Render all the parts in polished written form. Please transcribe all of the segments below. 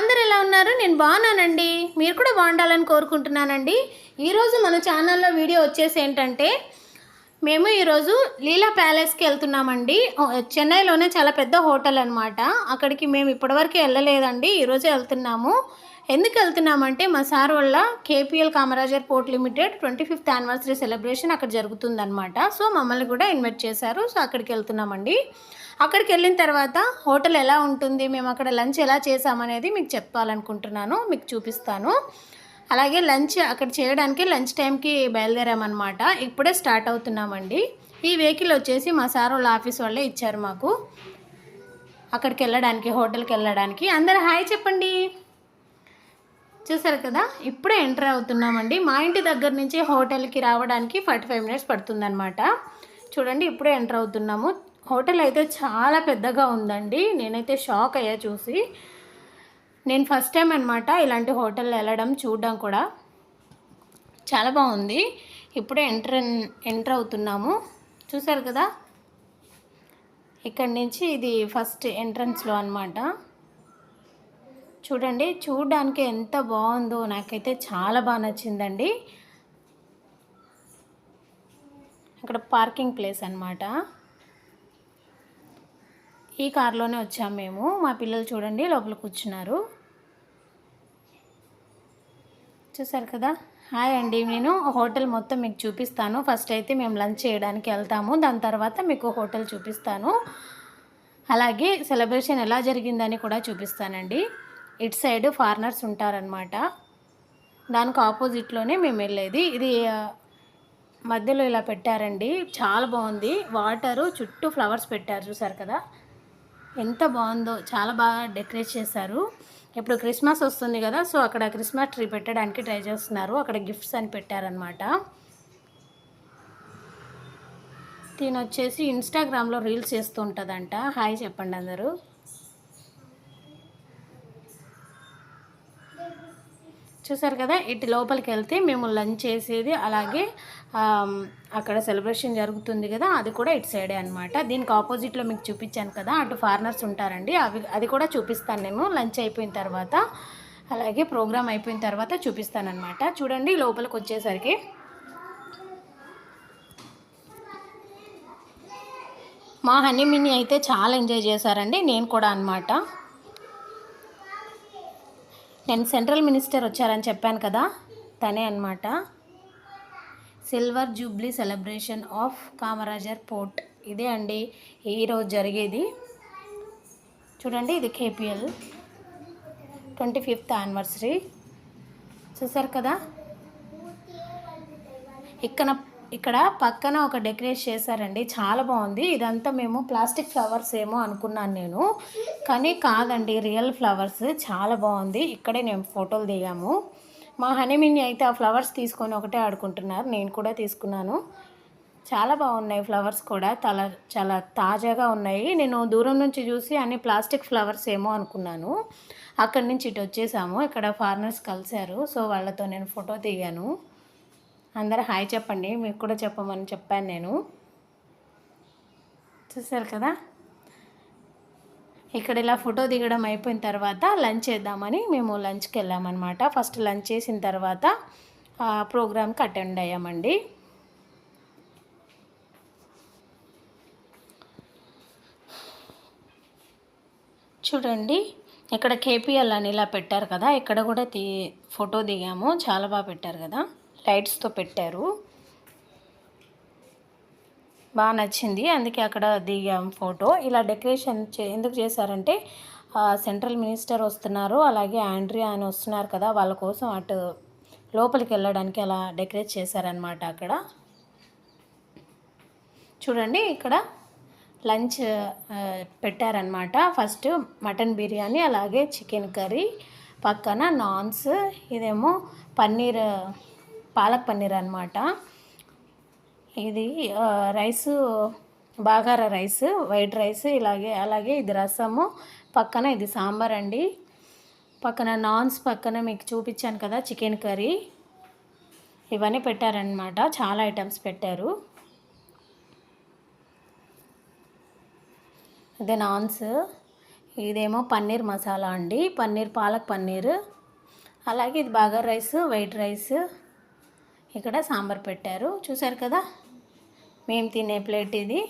అందరూ ఎలా ఉన్నారు? నేను బాగున్నానండి. మీరు కూడా బాగుండాలని కోరుకుంటున్నానండి. ఈరోజు మన ఛానల్లో వీడియో వచ్చేసి ఏంటంటే, మేము ఈరోజు లీలా ప్యాలెస్కి వెళ్తున్నామండి. చెన్నైలోనే చాలా పెద్ద హోటల్ అనమాట. అక్కడికి మేము ఇప్పటివరకు వెళ్ళలేదండి. ఈరోజే వెళ్తున్నాము. ఎందుకు వెళ్తున్నామంటే మా సార్ వల్ల KPL Kamarajar port limited 25th anniversary celebration అక్కడ జరుగుతుందన్నమాట. సో మమ్మల్ని కూడా ఇన్వైట్ చేశారు. సో అక్కడికి వెళ్తున్నామండి. అక్కడికి వెళ్ళిన తర్వాత హోటల్ ఎలా ఉంటుంది, మేము అక్కడ లంచ్ ఎలా చేసామనేది మీకు చెప్పాలనుకుంటున్నాను, మీకు చూపిస్తాను. అలాగే లంచ్ అక్కడ చేయడానికి లంచ్ టైంకి బయలుదేరామన్నమాట. ఇప్పుడే స్టార్ట్ అవుతున్నామండి. ఈ వెహికల్ వచ్చేసి మా సార్ వాళ్ళ ఆఫీస్ వాళ్ళే ఇచ్చారు మాకు అక్కడికి వెళ్ళడానికి, హోటల్కి వెళ్ళడానికి. అందరూ హాయ్ చెప్పండి. చూసారు కదా, ఇప్పుడే ఎంటర్ అవుతున్నామండి. మా ఇంటి దగ్గర నుంచి హోటల్కి రావడానికి 45 minutes పడుతుందన్నమాట. చూడండి, ఇప్పుడే ఎంటర్ అవుతున్నాము. హోటల్ అయితే చాలా పెద్దగా ఉందండి. నేనైతే షాక్ అయ్యా చూసి. నేను ఫస్ట్ టైం అనమాట ఇలాంటి హోటల్ వెళ్ళడం, చూడడం కూడా. చాలా బాగుంది. ఇప్పుడే ఎంటర్ అవుతున్నాము. చూసారు కదా, ఇక్కడి నుంచి ఇది ఫస్ట్ ఎంట్రన్స్లో అనమాట. చూడండి, చూడడానికి ఎంత బాగుందో, నాకైతే చాలా బాగా నచ్చిందండి. ఇక్కడ పార్కింగ్ ప్లేస్ అనమాట. ఈ కార్లోనే వచ్చాము మేము. మా పిల్లలు చూడండి లోపల కూర్చున్నారు. చూసారు కదా. హాయ్ అండి. నేను హోటల్ మొత్తం మీకు చూపిస్తాను. ఫస్ట్ అయితే మేము లంచ్ చేయడానికి వెళ్తాము, దాని తర్వాత మీకు హోటల్ చూపిస్తాను. అలాగే సెలబ్రేషన్ ఎలా జరిగిందని కూడా చూపిస్తానండి. ఇటు సైడ్ ఫారినర్స్ ఉంటారనమాట. దానికి ఆపోజిట్లోనే మేము వెళ్ళేది. ఇది మధ్యలో ఇలా పెట్టారండి, చాలా బాగుంది. వాటరు చుట్టూ ఫ్లవర్స్ పెట్టారు. చూసారు కదా ఎంత బాగుందో, చాలా బాగా డెకరేట్ చేశారు. ఇప్పుడు క్రిస్మస్ వస్తుంది కదా, సో అక్కడ క్రిస్మస్ ట్రీ పెట్టడానికి ట్రై చేస్తున్నారు. అక్కడ గిఫ్ట్స్ అని పెట్టారనమాట. దీని వచ్చేసి ఇన్స్టాగ్రామ్లో రీల్స్ చేస్తూ ఉంటుందంట. హాయ్ చెప్పండి అందరూ. చూసారు కదా, ఇటు లోపలికి వెళ్తే మేము లంచ్ చేసేది, అలాగే అక్కడ సెలబ్రేషన్ జరుగుతుంది కదా, అది కూడా ఇటు సైడే అనమాట. దీనికి ఆపోజిట్లో మీకు చూపించాను కదా, అటు ఫారినర్స్ ఉంటారండి. అది కూడా చూపిస్తాను నేను లంచ్ అయిపోయిన తర్వాత, అలాగే ప్రోగ్రామ్ అయిపోయిన తర్వాత చూపిస్తానమాట. చూడండి, లోపలికి వచ్చేసరికి మా హనీమూన్ అయితే చాలా ఎంజాయ్ చేశారండి, నేను కూడా అనమాట. నేను సెంట్రల్ మినిస్టర్ వచ్చారని చెప్పాను కదా, తనే అనమాట. Silver Jubilee celebration of Kamarajar port, ఇదే అండి ఈరోజు జరిగేది. చూడండి, ఇది కేపీఎల్ 25th యానివర్సరీ. చూసారు కదా, ఇక్కడ పక్కన ఒక డెకరేట్ చేశారండి, చాలా బాగుంది. ఇదంతా మేము ప్లాస్టిక్ ఫ్లవర్స్ ఏమో అనుకున్నాను నేను, కానీ కాదండి, రియల్ ఫ్లవర్స్. చాలా బాగుంది. ఇక్కడే మేము ఫోటోలు దిగాము. మా హనీమూన్ అయితే ఆ ఫ్లవర్స్ తీసుకొని ఒకటే ఆడుకుంటున్నారు. నేను కూడా తీసుకున్నాను. చాలా బాగున్నాయి ఫ్లవర్స్ కూడా, చాలా తాజాగా ఉన్నాయి. నేను దూరం నుంచి చూసి అన్ని ప్లాస్టిక్ ఫ్లవర్స్ ఏమో అనుకున్నాను. అక్కడి నుంచి ఇటు వచ్చేసాము. ఇక్కడ ఫారినర్స్ కలిశారు, సో వాళ్ళతో నేను ఫోటో దిగాను. అందరూ హాయ్ చెప్పండి, మీకు కూడా చెప్పమని చెప్పాను నేను. చూసారు కదా, ఇక్కడ ఇలా ఫోటో దిగడం అయిపోయిన తర్వాత లంచ్ చేద్దామని మేము లంచ్కి వెళ్ళామన్నమాట. ఫస్ట్ లంచ్ చేసిన తర్వాత ప్రోగ్రామ్కి అటెండ్ అయ్యామండి. చూడండి, ఇక్కడ కేపీఎల్ అని ఇలా పెట్టారు కదా, ఇక్కడ కూడా ఫోటో దిగాము. చాలా బాగా పెట్టారు కదా, లైట్స్తో పెట్టారు. బాగా నచ్చింది, అందుకే అక్కడ దిగాం ఫోటో. ఇలా డెకరేషన్ ఎందుకు చేశారంటే, సెంట్రల్ మినిస్టర్ వస్తున్నారు, అలాగే ఆండ్రియా అని వస్తున్నారు కదా, వాళ్ళ కోసం అటు లోపలికి వెళ్ళడానికి అలా డెకరేట్ చేశారనమాట. అక్కడ చూడండి, ఇక్కడ లంచ్ పెట్టారనమాట. ఫస్ట్ మటన్ బిర్యానీ, అలాగే చికెన్ కర్రీ, పక్కన నాన్స్, ఇదేమో పన్నీర్, పాలక్ పన్నీర్ అనమాట. ఇది rice, bagara rice, white rice, అలాగే ఇది రసము, పక్కన ఇది సాంబార్ అండి. పక్కన నాన్స్, పక్కన మీకు చూపించాను కదా చికెన్ కర్రీ, ఇవన్నీ పెట్టారనమాట. చాలా ఐటమ్స్ పెట్టారు. ఇది నాన్స్, ఇదేమో పన్నీర్ మసాలా అండి, పన్నీర్ పాలక్ పన్నీర్. అలాగే ఇది బగారా రైస్, వైట్ రైస్, ఇక్కడ సాంబార్ పెట్టారు. చూసారు కదా మేము తినే ప్లేట్ ఇది.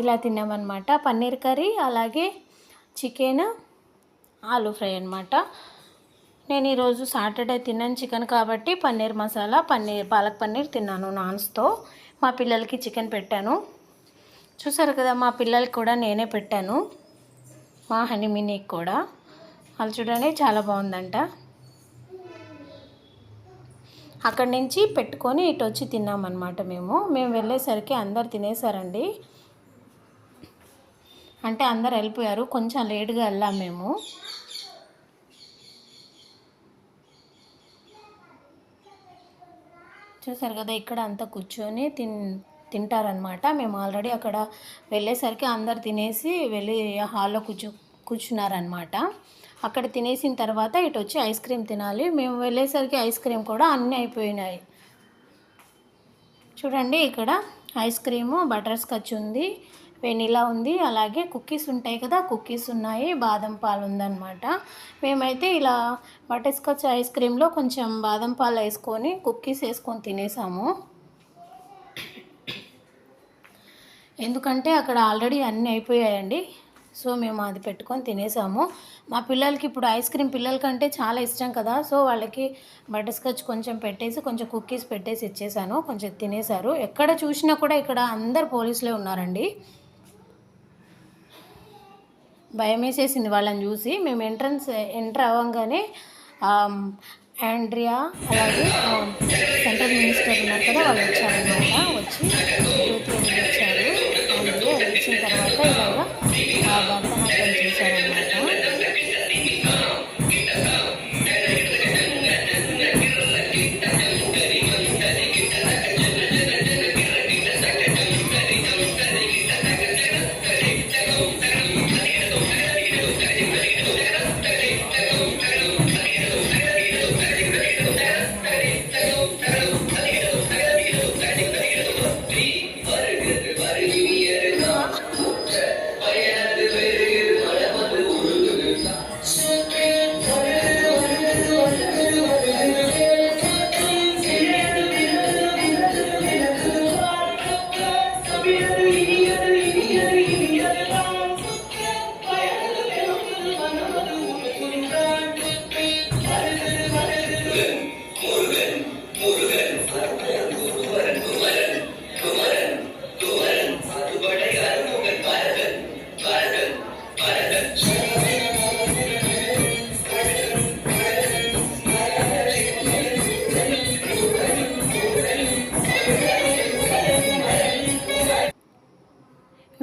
ఇలా తిన్నామన్నమాట. పన్నీర్ కర్రీ, అలాగే చికెన్, ఆలూ ఫ్రై అన్నమాట. నేను ఈరోజు సాటర్డే తిన్నాను చికెన్ కాబట్టి పన్నీర్ మసాలా, పాలక్ పన్నీర్ తిన్నాను నాన్స్తో. మా పిల్లలకి చికెన్ పెట్టాను. చూసారు కదా మా పిల్లలకి కూడా నేనే పెట్టాను, మా హనీమినికి కూడా. వాళ్ళు చూడండి చాలా బాగుందంట. అక్కడి నుంచి పెట్టుకొని ఇటు వచ్చి తిన్నామన్నమాట. మేము వెళ్ళేసరికి అందరు తినేసారండి. అంటే అందరు వెళ్ళిపోయారు, కొంచెం లేట్గా వెళ్ళాం మేము. చూసారు కదా ఇక్కడ అంతా కూర్చొని తింటారనమాట. మేము ఆల్రెడీ అక్కడ వెళ్ళేసరికి అందరు తినేసి వెళ్ళి హాల్లో కూర్చున్నారనమాట. అక్కడ తినేసిన తర్వాత ఇటు వచ్చి ఐస్ క్రీమ్ తినాలి. మేము వెళ్ళేసరికి ఐస్ క్రీమ్ కూడా అన్నీ అయిపోయినాయి. చూడండి ఇక్కడ ఐస్ క్రీము, బటర్ స్కాచ్ ఉంది, వెనిలా ఉంది, అలాగే కుక్కీస్ ఉంటాయి కదా, కుక్కీస్ ఉన్నాయి, బాదం పాలు ఉందన్నమాట. మేమైతే ఇలా బటర్ స్కాచ్ ఐస్ క్రీమ్లో కొంచెం బాదం పాలు వేసుకొని కుక్కీస్ వేసుకొని తినేసాము. ఎందుకంటే అక్కడ ఆల్రెడీ అన్నీ అయిపోయాయండి. సో మేము అది పెట్టుకొని తినేసాము. మా పిల్లలకి ఇప్పుడు ఐస్ క్రీమ్ పిల్లలకంటే చాలా ఇష్టం కదా, సో వాళ్ళకి బటర్ స్కాచ్ కొంచెం పెట్టేసి కొంచెం కుక్కీస్ పెట్టేసి ఇచ్చేసాను, కొంచెం తినేశారు. ఎక్కడ చూసినా కూడా ఇక్కడ అందరు పోలీసులే ఉన్నారండి. భయం వేసేసింది వాళ్ళని చూసి. మేము ఎంటర్ అవ్వగానే ఆండ్రియా, అలాగే సెంట్రల్ మినిస్టర్ ఉన్నారు కదా, వాళ్ళు వచ్చారనమాట. వచ్చి వచ్చారు. ఆండ్రియా వచ్చిన తర్వాత ఇలాగా భరతనాట్యం చేశారనమాట.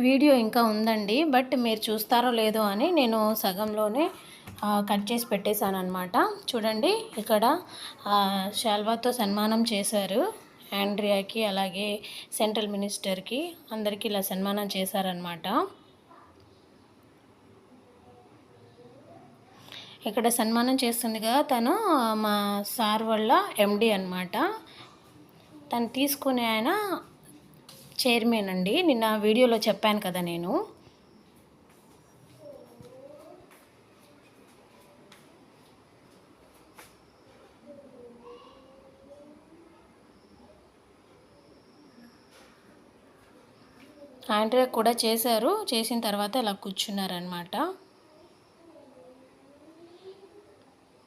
వీడియో ఇంకా ఉందండి, బట్ మీరు చూస్తారో లేదో అని నేను సగంలోనే కట్ చేసి పెట్టేశాను అనమాట. చూడండి ఇక్కడ శాల్వాతో సన్మానం చేశారు ఆండ్రియాకి, అలాగే సెంట్రల్ మినిస్టర్కి, అందరికీ ఇలా సన్మానం చేశారనమాట. ఇక్కడ సన్మానం చేస్తుంది కదా తను మా సార్ వాళ్ళ ఎండి అనమాట. తను తీసుకునే ఆయన చైర్మన్ అండి. నిన్న వీడియోలో చెప్పాను కదా నేను. ఆండ్రియా కూడా చేశారు. చేసిన తర్వాత ఇలా కూర్చున్నారనమాట.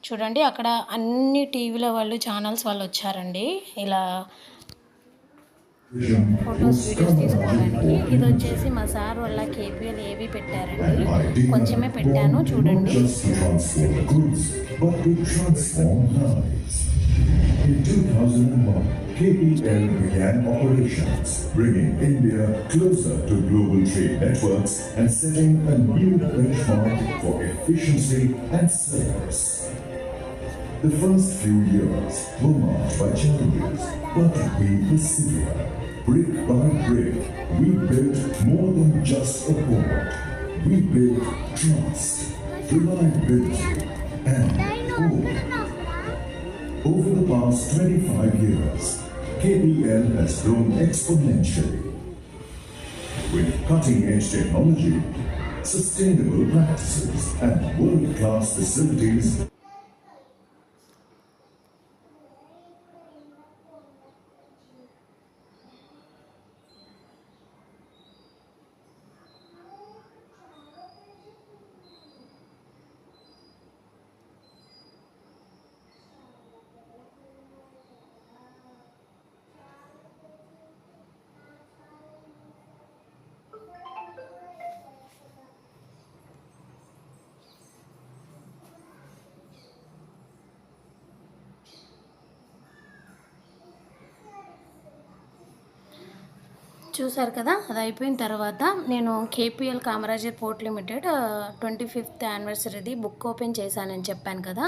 చూడండి అక్కడ అన్ని టీవీల వాళ్ళు, ఛానల్స్ వాళ్ళు వచ్చారండి ఇలా ఫొటోస్, వీడియోస్ తీసుకోవడానికి. ఇది వచ్చేసి మా సార్ వల్ల కేపీఎల్ ఏవి పెట్టారండి, కొంచెమే పెట్టాను చూడండి. In 2001, KPL began operations, bringing India closer to global trade networks and setting a new benchmark for efficiency and service. The first few years were marked by challenges, but we persevered. Brick by brick, we built more than just a port. We built trust, reliability, and hope. Over the past 25 years, KPL has grown exponentially. With cutting-edge technology, sustainable practices, and world-class facilities. చూసారు కదా, అది అయిపోయిన తర్వాత నేను KPL Kamarajar port limited 25th యానివర్సరీది book open చేశానని చెప్పాను కదా,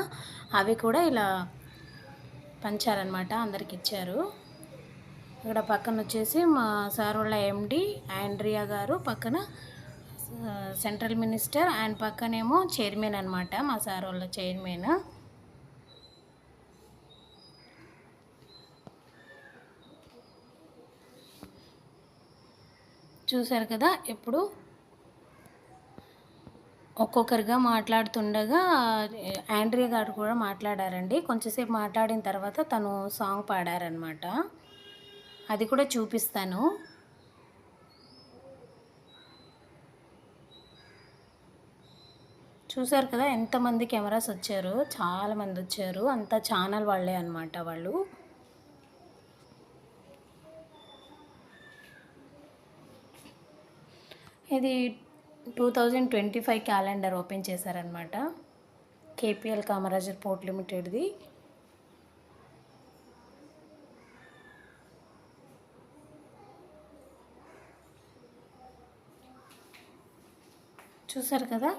అవి కూడా ఇలా పంచారనమాట, అందరికి ఇచ్చారు. ఇక్కడ పక్కన వచ్చేసి మా సార్ వాళ్ళ ఎండి ఆండ్రియా గారు, పక్కన సెంట్రల్ మినిస్టర్, అండ్ పక్కనేమో చైర్మన్ అనమాట, మా సార్ వాళ్ళ చైర్మన్. చూసారు కదా, ఇప్పుడు ఒక్కొక్కరిగా మాట్లాడుతుండగా ఆండ్రియా గారు కూడా మాట్లాడారండి. కొంచెంసేపు మాట్లాడిన తర్వాత తను సాంగ్ పాడారనమాట, అది కూడా చూపిస్తాను. చూసారు కదా ఎంతమంది కెమెరాస్ వచ్చారు, చాలామంది వచ్చారు, అంతా ఛానల్ వాళ్ళే అనమాట వాళ్ళు. ఇది 2025 క్యాలెండర్ ఓపెన్ చేశారనమాట, కేపీఎల్ కామరాజర్ పోర్ట్ లిమిటెడ్ది. చూసారు కదా,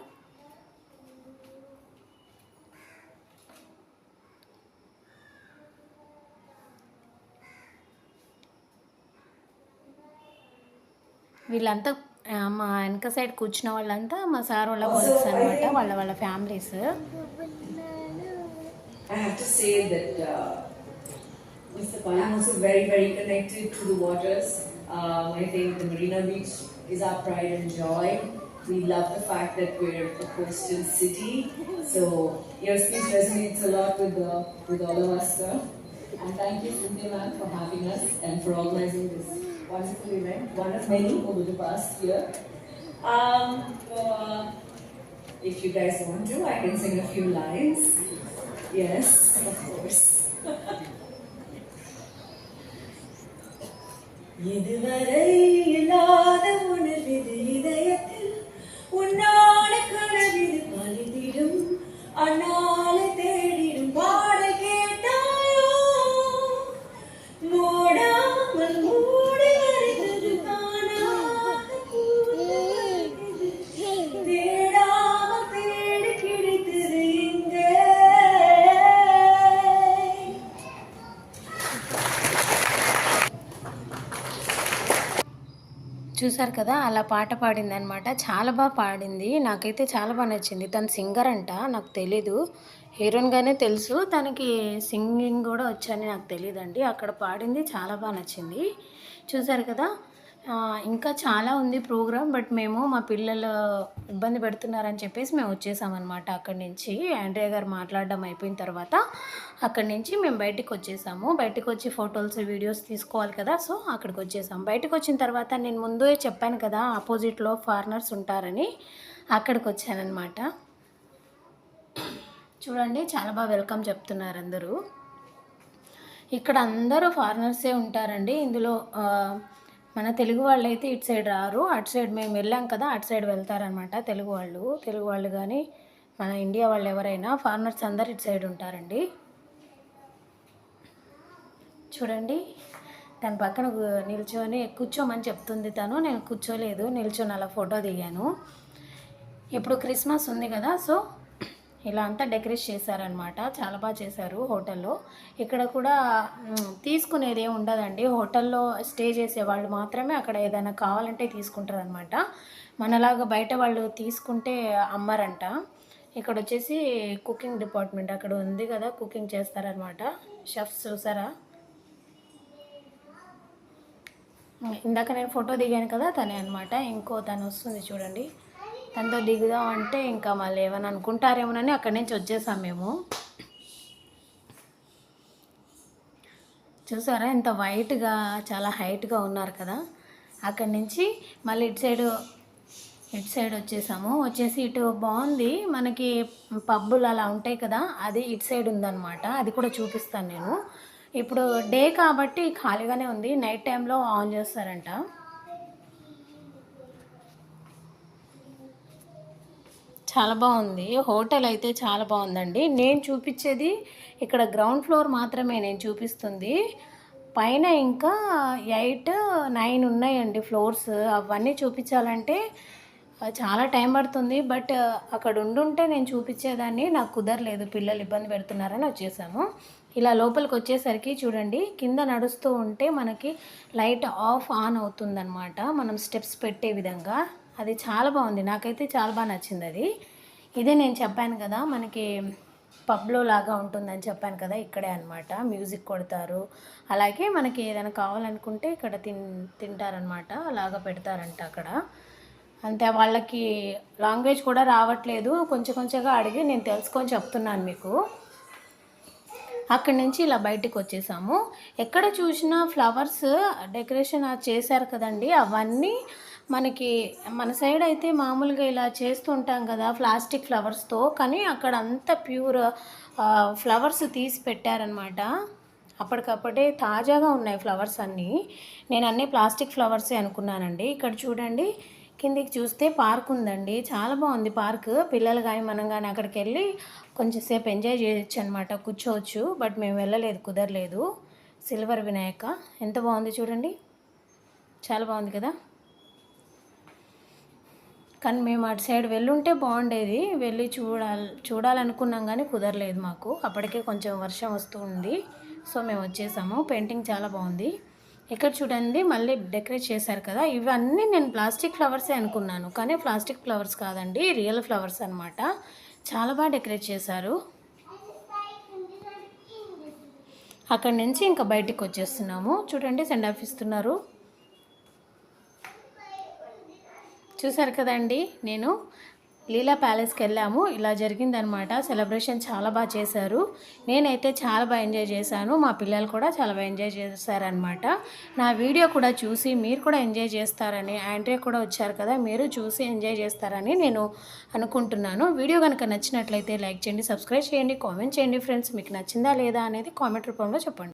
వీళ్ళంతా మా వెనక సైడ్ కూర్చున్న వాళ్ళంతా మా సార్ వాళ్ళ కొలీగ్స్ అనమాట, వాళ్ళ families. I have to say that Mr. Palam is also very, very connected to the waters. I think the Marina Beach is our pride and joy. We love the fact that we're a coastal city. So your speech resonates a lot with all of us, sir. And thank you, Cynthia ma'am, for having us and for organizing this wonderful event, one of many over the past year. If you guys want to, I can sing a few lines. Yes, of course. இதுவரை இல்லாத உணர்விது இதயத்தில் உன்னாட கனவிது பலிதிடும் அண்ணாலை தேடிடும் பாடல் கேட்டாயோ மூடாமல் மூடி வருகிறது தானாக தேடாமல் தேடி கிடைத்தது இங்கே. చూసారు కదా, అలా పాట పాడింది అనమాట, చాలా బాగా పాడింది, నాకైతే చాలా బాగా నచ్చింది. తను సింగర్ అంట, నాకు తెలీదు, హీరోయిన్గానే తెలుసు, తనకి సింగింగ్ కూడా వచ్చని నాకు తెలియదండి. అక్కడ పాడింది చాలా బాగా నచ్చింది. చూసారు కదా, ఇంకా చాలా ఉంది ప్రోగ్రామ్, బట్ మేము మా పిల్లలు ఇబ్బంది పెడుతున్నారని చెప్పేసి మేము వచ్చేసామన్నమాట అక్కడి నుంచి. ఆండ్రియా గారు మాట్లాడడం అయిపోయిన తర్వాత అక్కడి నుంచి మేము బయటికి వచ్చేసాము. బయటకు వచ్చి ఫోటోస్ వీడియోస్ తీసుకోవాలి కదా, సో అక్కడికి వచ్చేసాము. బయటకు వచ్చిన తర్వాత నేను ముందే చెప్పాను కదా ఆపోజిట్లో ఫారినర్స్ ఉంటారని, అక్కడికి వచ్చానన్నమాట. చూడండి, చాలా బాగా వెల్కమ్ చెప్తున్నారు అందరూ. ఇక్కడ అందరూ ఫారినర్సే ఉంటారండి. ఇందులో మన తెలుగు వాళ్ళు అయితే ఇటు సైడ్ రారు, అటు సైడ్ మేము వెళ్ళాం కదా, అటు సైడ్ వెళ్తారనమాట తెలుగు వాళ్ళు కానీ మన ఇండియా వాళ్ళు ఎవరైనా, ఫారినర్స్ అందరు ఇటు సైడ్ ఉంటారండి. చూడండి, దాని పక్కన నిల్చొని కూర్చోమని చెప్తుంది తను, నేను కూర్చోలేదు, నిల్చొని అలా ఫోటో దిగాను. ఇప్పుడు క్రిస్మస్ ఉంది కదా, సో ఇలా అంతా డెకరేట్ చేశారనమాట, చాలా బాగా చేశారు హోటల్లో. ఇక్కడ కూడా తీసుకునేది ఏమి ఉండదండి, హోటల్లో స్టే చేసే వాళ్ళు మాత్రమే అక్కడ ఏదైనా కావాలంటే తీసుకుంటారనమాట. మనలాగా బయట వాళ్ళు తీసుకుంటే అమ్మరంట. ఇక్కడ వచ్చేసి కుకింగ్ డిపార్ట్మెంట్ అక్కడ ఉంది కదా, కుకింగ్ చేస్తారనమాట, షెఫ్స్ చూసారా. ఇందాక నేను ఫోటో దిగాను కదా, తనే అనమాట. ఇంకో తను వస్తుంది చూడండి, దాంతో దిగుదాం అంటే ఇంకా మళ్ళీ ఏమైనా అనుకుంటారేమోనని అక్కడి నుంచి వచ్చేసాం మేము. చూసారా ఎంత వైట్గా చాలా హైట్గా ఉన్నారు కదా. అక్కడి నుంచి మళ్ళీ ఇటు సైడ్ వచ్చేసి ఇటు బాగుంది మనకి పబ్బులు అలా ఉంటాయి కదా, అది ఇటు సైడ్ ఉందన్నమాట. అది కూడా చూపిస్తాను నేను. ఇప్పుడు డే కాబట్టి ఖాళీగానే ఉంది, నైట్ టైంలో ఆన్ చేస్తారంట. చాలా బాగుంది హోటల్ అయితే, చాలా బాగుందండి. నేను చూపించేది ఇక్కడ గ్రౌండ్ ఫ్లోర్ మాత్రమే నేను చూపిస్తుంది. పైన ఇంకా 8, 9 ఉన్నాయండి ఫ్లోర్స్. అవన్నీ చూపించాలంటే చాలా టైం పడుతుంది. బట్ అక్కడ ఉండుంటే నేను చూపించేదాన్ని, నాకు కుదరలేదు, పిల్లలు ఇబ్బంది పెడుతున్నారని వచ్చేసాము. ఇలా లోపలికి వచ్చేసరికి చూడండి, కింద నడుస్తూ ఉంటే మనకి లైట్ ఆఫ్ ఆన్ అవుతుందన్నమాట, మనం స్టెప్స్ పెట్టే విధంగా. అది చాలా బాగుంది, నాకైతే చాలా బాగా నచ్చింది అది. ఇదే నేను చెప్పాను కదా మనకి పబ్లో లాగా ఉంటుందని చెప్పాను కదా, ఇక్కడే అనమాట. మ్యూజిక్ కొడతారు, అలాగే మనకి ఏదైనా కావాలనుకుంటే ఇక్కడ తింటారనమాట, అలాగా పెడతారంట అక్కడ. అంతే, వాళ్ళకి లాంగ్వేజ్ కూడా రావట్లేదు, కొంచెంగా అడిగి నేను తెలుసుకొని చెప్తున్నాను మీకు. అక్కడి నుంచి ఇలా బయటికి వచ్చేసాము. ఎక్కడ చూసినా ఫ్లవర్స్ డెకరేషన్ చేశారు కదండి, అవన్నీ మనకి మన సైడ్ అయితే మామూలుగా ఇలా చేస్తూ ఉంటాం కదా ప్లాస్టిక్ ఫ్లవర్స్తో, కానీ అక్కడ అంతా ప్యూర్ ఫ్లవర్స్ తీసి పెట్టారనమాట. అప్పటికప్పుడే తాజాగా ఉన్నాయి ఫ్లవర్స్ అన్నీ. నేను అన్నీ ప్లాస్టిక్ ఫ్లవర్సే అనుకున్నానండి. ఇక్కడ చూడండి, కిందికి చూస్తే పార్క్ ఉందండి, చాలా బాగుంది పార్క్. పిల్లలు కానీ మనం కానీ అక్కడికి వెళ్ళి కొంచెంసేపు ఎంజాయ్ చేయొచ్చు అనమాట, కూర్చోవచ్చు. బట్ మేము వెళ్ళలేదు, కుదరలేదు. సిల్వర్ వినాయక ఎంత బాగుంది చూడండి, చాలా బాగుంది కదా. కానీ మేము అటు సైడ్ వెళ్ళుంటే బాగుండేది, వెళ్ళి చూడాలనుకున్నాం కానీ కుదరలేదు మాకు. అప్పటికే కొంచెం వర్షం వస్తూ ఉంది, సో మేము వచ్చేసాము. పెయింటింగ్ చాలా బాగుంది. ఇక్కడ చూడండి మళ్ళీ డెకరేట్ చేశారు కదా, ఇవన్నీ నేను ప్లాస్టిక్ ఫ్లవర్సే అనుకున్నాను, కానీ ప్లాస్టిక్ ఫ్లవర్స్ కాదండి, రియల్ ఫ్లవర్స్ అనమాట. చాలా బాగా డెకరేట్ చేశారు. అక్కడి నుంచి ఇంకా బయటికి వచ్చేస్తున్నాము. చూడండి, సెండ్ ఆఫ్ ఇస్తున్నారు. చూసారు కదండి, నేను లీలా ప్యాలెస్కి వెళ్ళాము, ఇలా జరిగిందనమాట. సెలబ్రేషన్ చాలా బాగా చేశారు. నేనైతే చాలా బాగా ఎంజాయ్ చేశాను, మా పిల్లలు కూడా చాలా బాగా ఎంజాయ్ చేశారనమాట. నా వీడియో కూడా చూసి మీరు కూడా ఎంజాయ్ చేస్తారని, ఆండ్రియా కూడా వచ్చారు కదా, మీరు చూసి ఎంజాయ్ చేస్తారని నేను అనుకుంటున్నాను. వీడియో కనుక నచ్చినట్లయితే లైక్ చేయండి, సబ్స్క్రైబ్ చేయండి, కామెంట్ చేయండి ఫ్రెండ్స్. మీకు నచ్చిందా లేదా అనేది కామెంట్ రూపంలో చెప్పండి.